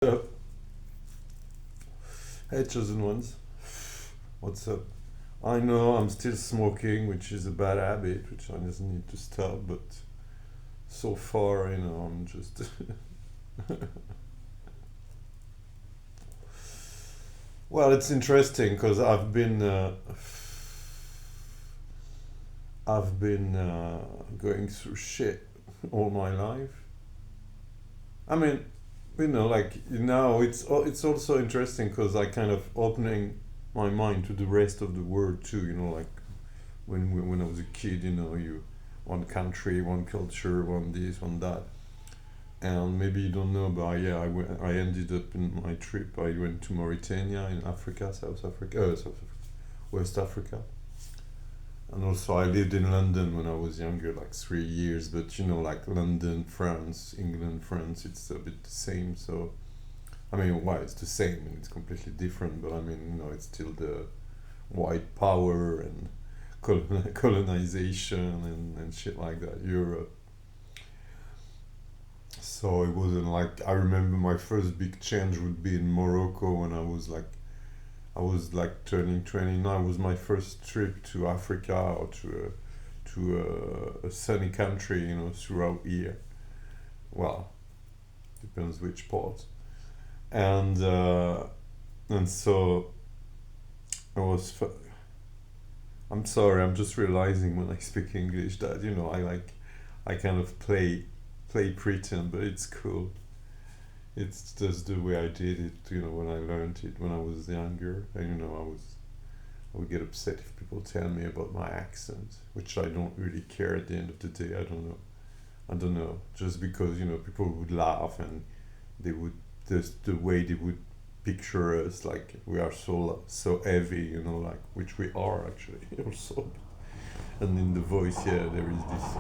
Up. Hey, chosen ones. What's up? I know I'm still smoking, which is a bad habit, which I just need to stop. But so far, I'm just. Well, it's interesting because I've been going through shit all my life. I mean, like now it's also interesting because I kind of opening my mind to the rest of the world too. Like when I was a kid, you one country, one culture, one this, one that, and maybe you don't know, but yeah, I ended up in my trip. I went to Mauritania in Africa, West Africa, and also I lived in London when I was younger, like 3 years. But like London, France, England, France, it's a bit the same. So I mean, why it's the same and it's completely different, but I mean, it's still the white power and colonization and shit like that, Europe. So it wasn't like I remember my first big change would be in Morocco when I was like turning 29. It was my first trip to Africa or to a sunny country, throughout year. Well, depends which part. And so I was. I'm sorry. I'm just realizing when I speak English that I kind of play pretend, but it's cool. It's just the way I did it, when I learned it when I was younger. And I would get upset if people tell me about my accent, which I don't really care at the end of the day. I don't know. I don't know. Just because, people would laugh and they would just the way they would picture us like we are so heavy, like which we are actually also. And in the voice, yeah, there is this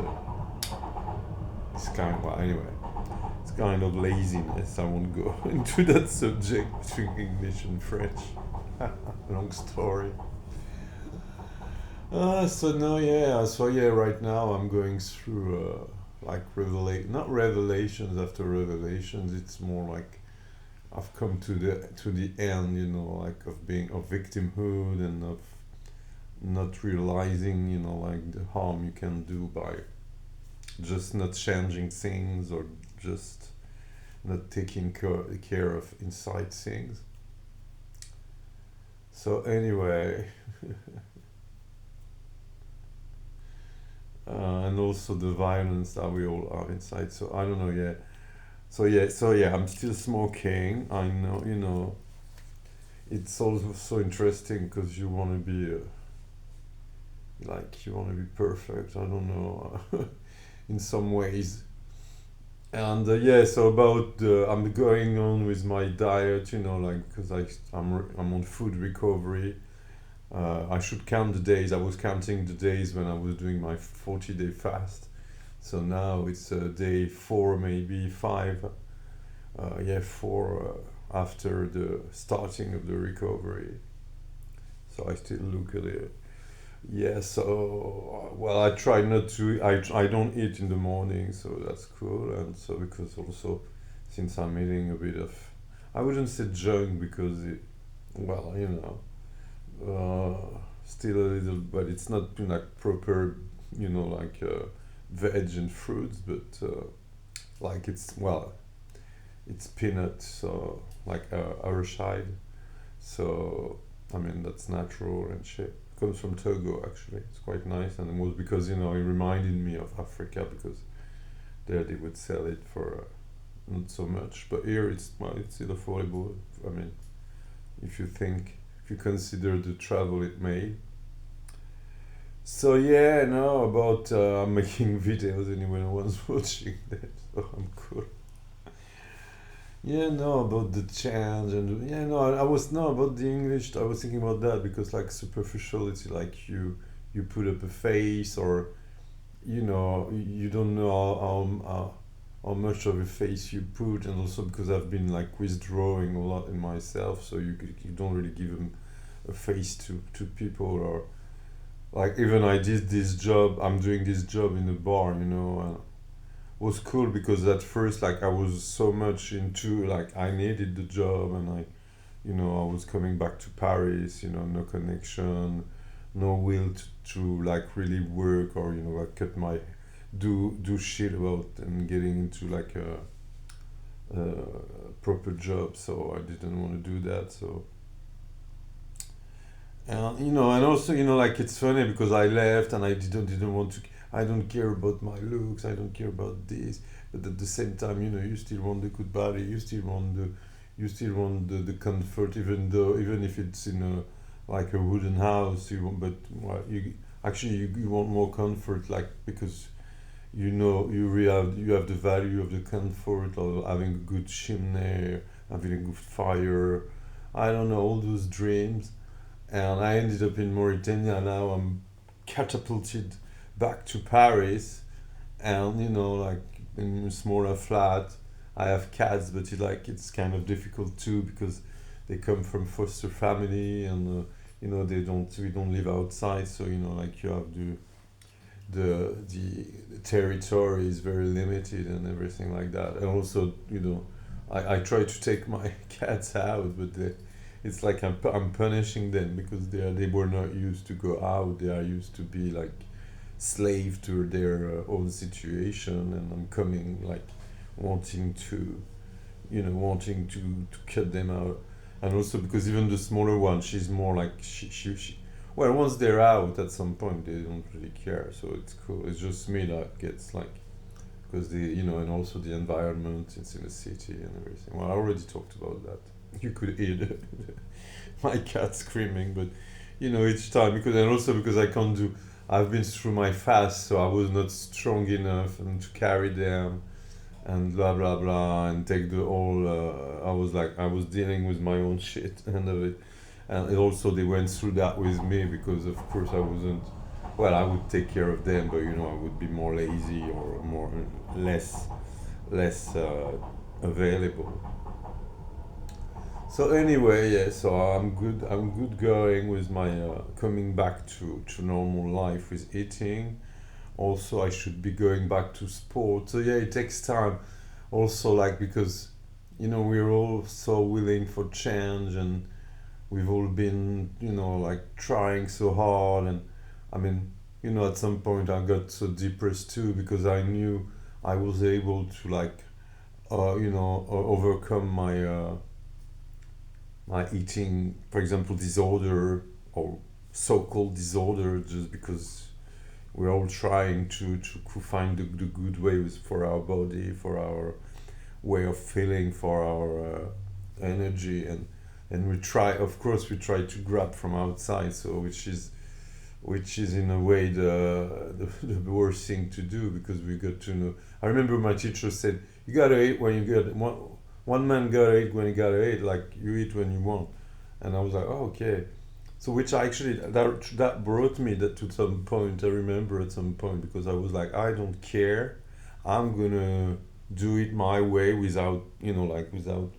kind of, well, anyway, it's kind of laziness. I won't go into that subject between English and French. Long story. So no, yeah, so yeah, right now I'm going through like not revelations after revelations. It's more like I've come to the end, like of being of victimhood and of not realizing, like the harm you can do by just not changing things or just not taking care of inside things. So anyway, and also the violence that we all are inside. So I don't know. Yeah. So yeah. I'm still smoking. I know. It's also so interesting because you want to be like you want to be perfect. I don't know. In some ways. And yeah, so I'm going on with my diet, like because I'm on food recovery. I should count the days. I was counting the days when I was doing my 40-day fast. So now it's day four, maybe five. Yeah, four after the starting of the recovery. So I still look at it. Yeah, so well, I try not to. I don't eat in the morning, so that's cool. And so because also since I'm eating a bit of, I wouldn't say junk because well, still a little, but it's not like proper, like veg and fruits, but like it's peanuts, so like arachide. So I mean that's natural and shit. Comes from Togo actually. It's quite nice, and it was because it reminded me of Africa because there they would sell it for not so much, but here it's still affordable. I mean, if you consider the travel it made. So yeah, no, about I'm making videos anyway. No one's watching that, so I'm cool. Yeah, no, about the change and yeah, no, I was no about the English. I was thinking about that because like superficiality, like you put up a face or you don't know how much of a face you put, and also because I've been like withdrawing a lot in myself, so you don't really give them a face to people or like even I did this job. I'm doing this job in a bar, was cool because at first like I was so much into like I needed the job and I was coming back to Paris, no connection, no will to like really work or like cut my do shit about and getting into like a proper job. So I didn't want to do that. So and also like it's funny because I left and I didn't want to. I don't care about my looks. I don't care about this. But at the same time, you still want the good body. You still want the comfort, even if it's in a like a wooden house. But well, you want more comfort, like because you have the value of the comfort of having a good chimney, having a good fire. I don't know all those dreams, and I ended up in Mauritania. Now I'm catapulted back to Paris, and like in a smaller flat. I have cats, but it's kind of difficult too because they come from foster family, and we don't live outside, so like you have the territory is very limited and everything like that. And also, I try to take my cats out, but it's like I'm punishing them because they were not used to go out. They are used to be like slave to their own situation, and I'm coming like wanting to wanting to cut them out. And also because even the smaller one, she's more like she well, once they're out at some point they don't really care, so it's cool. It's just me that gets like, because and also the environment, it's in the city and everything. Well, I already talked about that. You could hear my cat screaming, but each time, because and also because I've been through my fast, so I was not strong enough and to carry them and blah blah blah and take the whole. I was dealing with my own shit and of it, and also they went through that with me because of course I wasn't. Well, I would take care of them, but I would be more lazy or more less available. So anyway, yeah. So I'm good. I'm good going with my coming back to normal life with eating. Also, I should be going back to sport. So yeah, it takes time. Also, like because we're all so willing for change, and we've all been like trying so hard. And I mean, at some point I got so depressed too because I knew I was able to like overcome my eating, for example, disorder or so-called disorder, just because we're all trying to find the good ways for our body, for our way of feeling, for our energy. And we try to grab from outside, so which is in a way the worst thing to do, because we got to know. I remember my teacher said, you gotta eat when you get one man gotta eat when he gotta eat, like you eat when you want. And I was like, oh, okay. So which actually that brought me that to some point. I remember at some point, because I was like, I don't care. I'm gonna do it my way without like without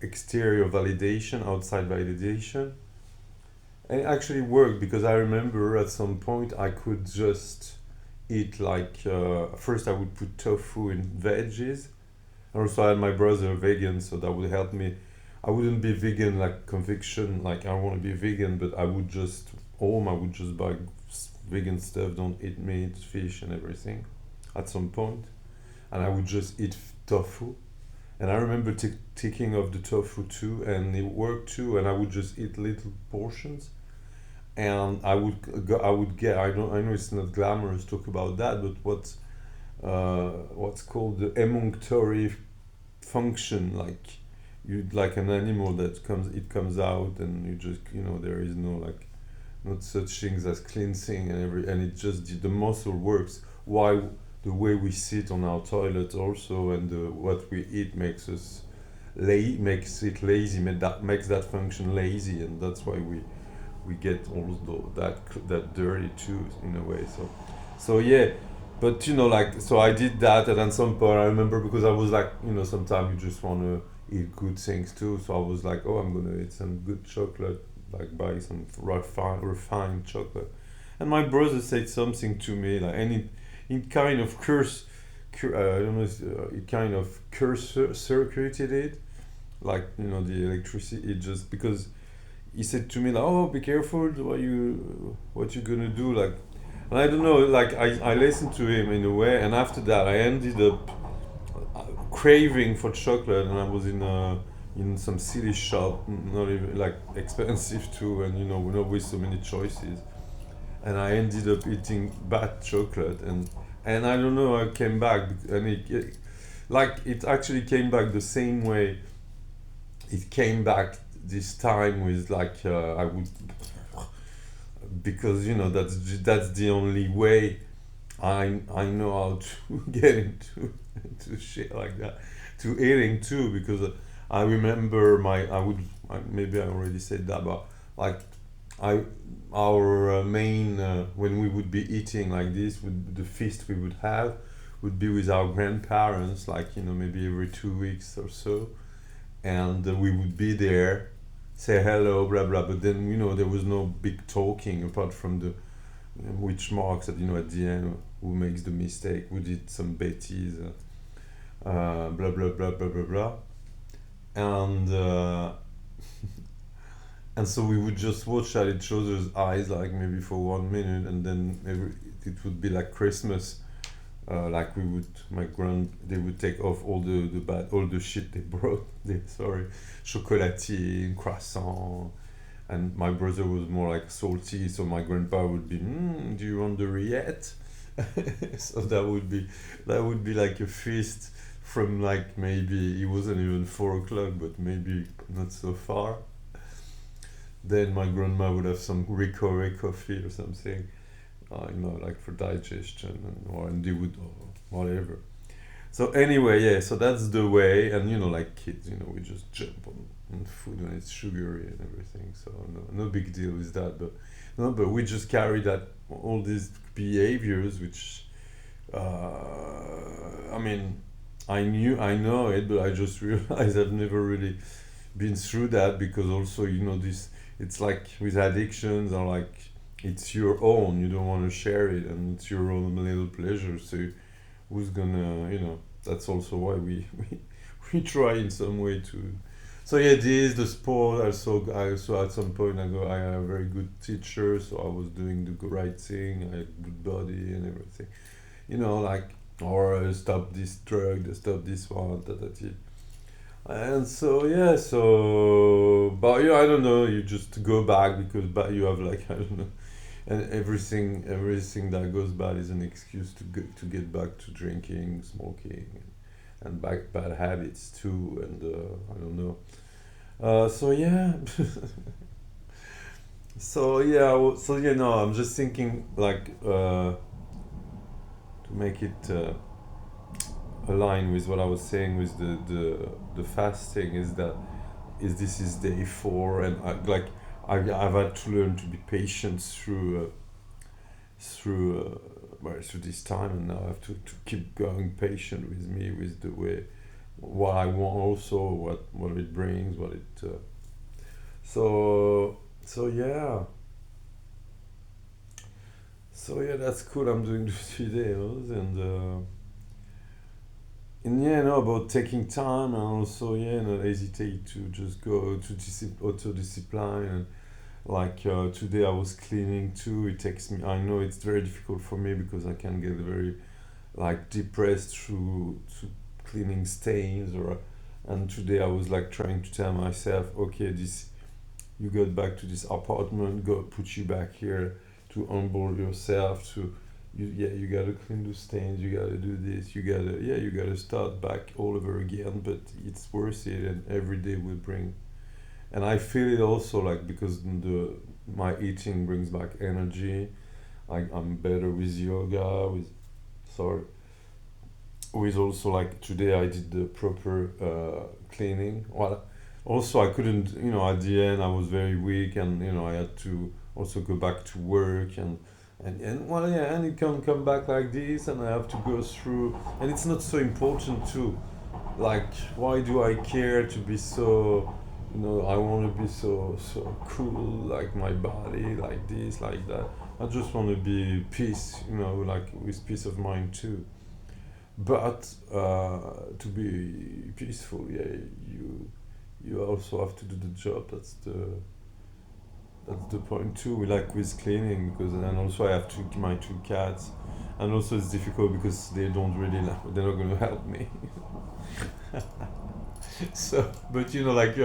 exterior validation, outside validation. And it actually worked, because I remember at some point I could just eat like first I would put tofu in veggies. And also I had my brother vegan, so that would help me. I wouldn't be vegan like conviction, like I want to be vegan, but I would just buy vegan stuff, don't eat meat, fish, and everything at some point, and I would just eat tofu. And I remember taking off the tofu too, and it worked too. And I would just eat little portions, and I would get. I know it's not glamorous to talk about that, but what's called the emunctory function, like you like an animal that comes out, and you just there is no like not such things as cleansing and it just the muscle works. Why the way we sit on our toilet also, and what we eat makes it lazy, makes that function lazy, and that's why we get all that dirty too, in a way. So yeah. But like, so I did that, and at some point I remember, because I was like, sometimes you just want to eat good things too. So I was like, oh, I'm gonna eat some good chocolate, like buy some refined chocolate. And my brother said something to me, like, and it kind of cursed. I don't know, it kind of circuited it, like the electricity. It just because he said to me like, "Oh, be careful! What you gonna do?" Like, and I don't know. Like I listened to him in a way, and after that, I ended up craving for chocolate, and I was in some silly shop, not even like expensive too, and not with so many choices, and I ended up eating bad chocolate, and I don't know. I came back, and like it actually came back the same way it came back this time with like I would because that's the only way I know how to get into shit like that, to eating too, because I remember maybe I already said that, but like I our main when we would be eating like this, the feast we would have would be with our grandparents, like maybe every 2 weeks or so, and we would be there, say hello, blah blah. But then there was no big talking apart from the which marks that at the end who makes the mistake, who did some betties, blah blah blah blah blah blah, and and so we would just watch at each other's eyes like maybe for 1 minute, and then it would be like Christmas. Like they would take off all the shit they brought. Sorry, chocolatier, croissant, and my brother was more like salty. So my grandpa would be, do you want the rillette? So that would be like a feast from like maybe it wasn't even 4 o'clock, but maybe not so far. Then my grandma would have some Ricoh coffee or something, like for digestion, and they would or whatever. So anyway, yeah, so that's the way, and like kids, we just jump on food when it's sugary and everything. So no big deal with that, but no, but we just carry that all these behaviors, which I mean, I know it, but I just realized I've never really been through that, because also this it's like with addictions, or like it's your own, you don't want to share it, and it's your own little pleasure, so who's gonna that's also why we try in some way to. So yeah, this the sport. I also at some point I had a very good teacher, so I was doing the right thing. I had good body and everything, like, or stop this drug, stop this one, and so yeah, but I don't know. You just go back because you have like I don't know, and everything that goes bad is an excuse to get back to drinking, smoking, and bad habits too. And I don't know. So yeah, so yeah, so I'm just thinking like to make it align with what I was saying with the fasting, this is day 4, and I've had to learn to be patient through this time, and now I have to keep going patient with me, with the way what I want, also what it brings, what it so yeah, that's cool. I'm doing the 3 days, and yeah, no, about taking time, and also not hesitate to just go to auto discipline, and like today I was cleaning too. It takes me. I know it's very difficult for me because I can get very like depressed through cleaning stains, and today I was like trying to tell myself, okay, this you got back to this apartment, God put you back here to humble yourself, to you gotta clean the stains, you gotta do this, you gotta start back all over again, but it's worth it, and every day will bring. And I feel it also, like, because my eating brings back energy. I'm better with yoga, sorry, with also, like, today I did the proper cleaning. Well, also I couldn't, at the end I was very weak, and I had to also go back to work, and well, yeah, and it can come back like this, and I have to go through, and it's not so important too. Like, why do I care to be so, I want to be so cool, like my body, like this, like that. I just want to be peace, like with peace of mind too. but to be peaceful, yeah, you also have to do the job. That's the point too. We like with cleaning because and also I have my two cats, and also it's difficult because they don't really like, they're not gonna help me. So, but like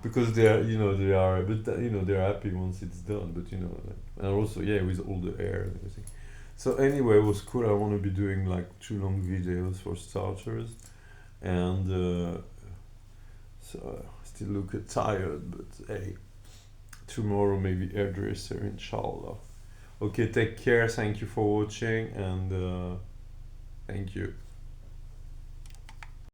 because they are they are but they're happy once it's done. But like, and also yeah with all the air and everything. So anyway, it was cool. I want to be doing like 2 long videos for starters, and so I still look tired. But hey, tomorrow maybe hairdresser inshallah. Okay, take care. Thank you for watching, and thank you.